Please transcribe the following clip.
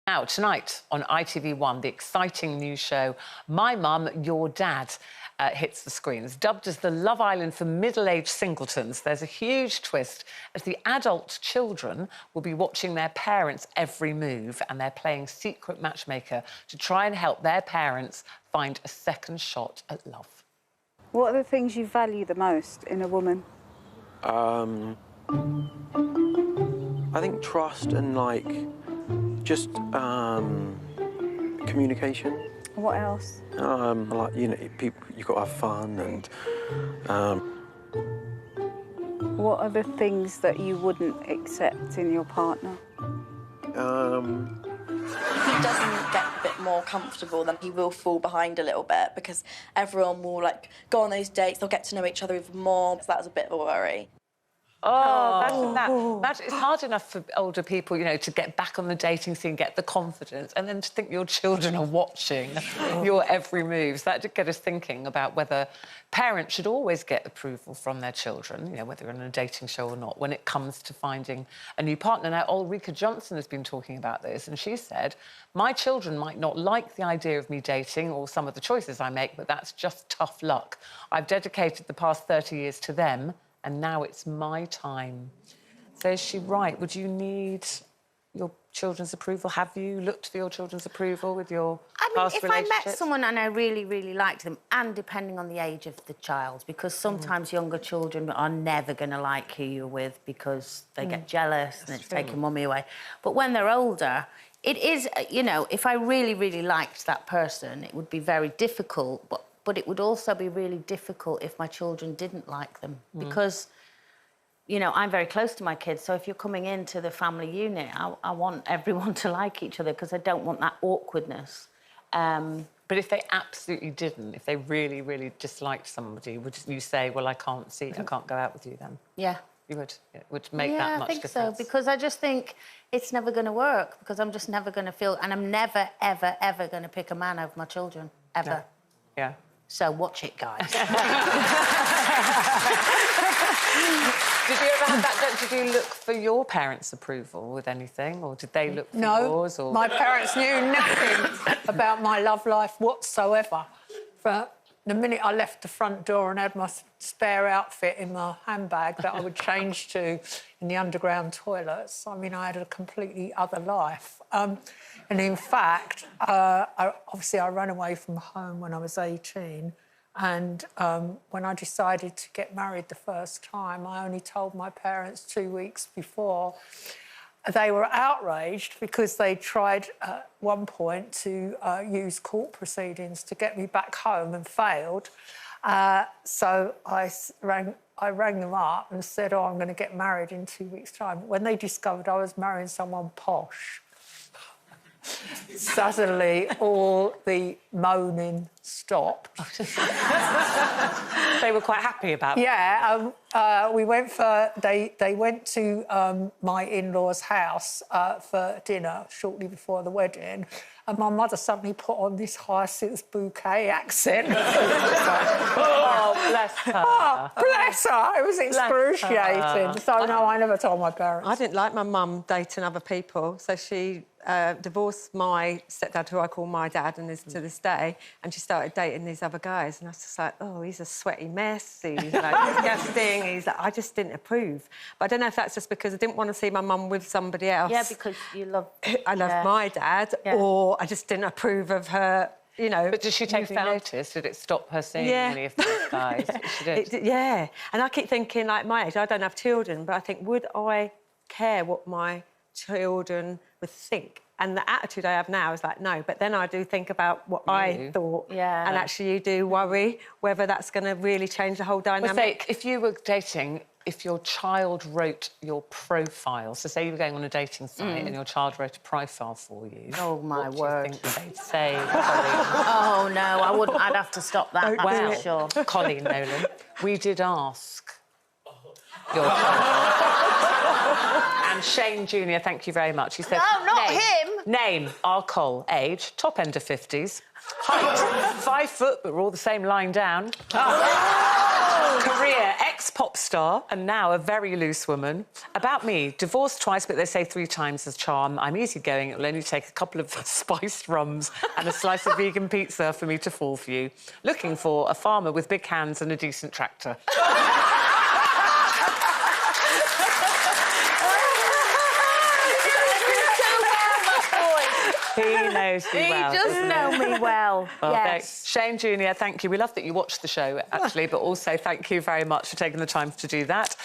Now, tonight on ITV1, the exciting new show, My Mum, Your Dad, hits the screens. Dubbed as the Love Island for middle-aged singletons, there's a huge twist as the adult children will be watching their parents' every move and they're playing secret matchmaker to try and help their parents find a second shot at love. What are the things you value the most in a woman? I think trust and, like, just communication. What else? Like, you know, you've got to have fun and... What are the things that you wouldn't accept in your partner? If he doesn't get a bit more comfortable, then he will fall behind a little bit because everyone will, like, go on those dates, they'll get to know each other even more. So that was a bit of a worry. It's hard enough for older people, you know, to get back on the dating scene, get the confidence, and then to think your children are watching your every move. So that did get us thinking about whether parents should always get approval from their children, you know, whether you're on a dating show or not, when it comes to finding a new partner. Now, Ulkrika Jonsson has been talking about this, and she said, my children might not like the idea of me dating or some of the choices I make, but that's just tough luck. I've dedicated the past 30 years to them, and now it's my time. So is she right? Would you need your children's approval? Have you looked for your children's approval with your past relationships? If I met someone and I really, really liked them, and depending on the age of the child, because sometimes younger children are never going to like who you're with because they get jealous and it's taking mummy away. But when they're older, it is, you know, if I really, really liked that person, it would be very difficult, but it would also be really difficult if my children didn't like them because, you know, I'm very close to my kids, so if you're coming into the family unit, I want everyone to like each other because I don't want that awkwardness. But if they absolutely didn't, if they really, really disliked somebody, would you say, well, I can't go out with you then? Yeah. You would? It would make that much difference? Yeah, I think so, because I just think it's never going to work, because I'm just never going to feel... And I'm never, ever, ever going to pick a man over my children, ever. Yeah. So watch it, guys. Did you ever have that? Did you look for your parents' approval with anything, or did they look for yours? Or... My parents knew nothing about my love life whatsoever. From the minute I left the front door and had my spare outfit in my handbag that I would change to in the underground toilets, I mean, I had a completely other life. And in fact, obviously I ran away from home when I was 18. And when I decided to get married the first time, I only told my parents 2 weeks before. They were outraged because they tried at one point to use court proceedings to get me back home and failed. So I rang them up and said, oh, I'm going to get married in 2 weeks' time. When they discovered I was marrying someone posh, suddenly all the moaning stopped. They were quite happy about it. Yeah, we went for... They went to my in-laws' house for dinner shortly before the wedding, and my mother suddenly put on this hyacinth bouquet accent. Oh, bless her. Oh, bless her. It was excruciating. So, no, I never told my parents. I didn't like my mum dating other people, so she divorced my stepdad, who I call my dad, and is to this day, and she started dating these other guys, and I was just like, oh, he's a sweaty mess, he's, like, disgusting, he's like... I just didn't approve. But I don't know if that's just because I didn't want to see my mum with somebody else. Yeah, because you love... I love my dad, or I just didn't approve of her, you know... But did she take any notice? Did it stop her seeing any of those guys? She did? Yeah. And I keep thinking, like, my age, I don't have children, but I think, would I care what my children would think? And the attitude I have now is like, no. But then I do think about what I thought. Yeah. And actually you do worry whether that's going to really change the whole dynamic. Well, say, if you were dating, if your child wrote your profile, so say you were going on a dating site and your child wrote a profile for you... Oh, my word. What do you think they'd say, Coleen? Oh, no, I wouldn't. I'd have to stop that, that's for sure. Coleen Nolan, we did ask your child... And Shane Jr., thank you very much. He said... No, not him! Name, our Cole. Age, top end of 50s. Height, 5 foot, but we're all the same lying down. Career, Ex-pop star and now a very loose woman. About me, divorced twice, but they say 3 times as charm. I'm easygoing. It'll only take a couple of spiced rums and a slice of vegan pizza for me to fall for you. Looking for a farmer with big hands and a decent tractor. He knows you well. He does know me well, yes. Shane Jr., thank you. We love that you watched the show, actually, but also thank you very much for taking the time to do that.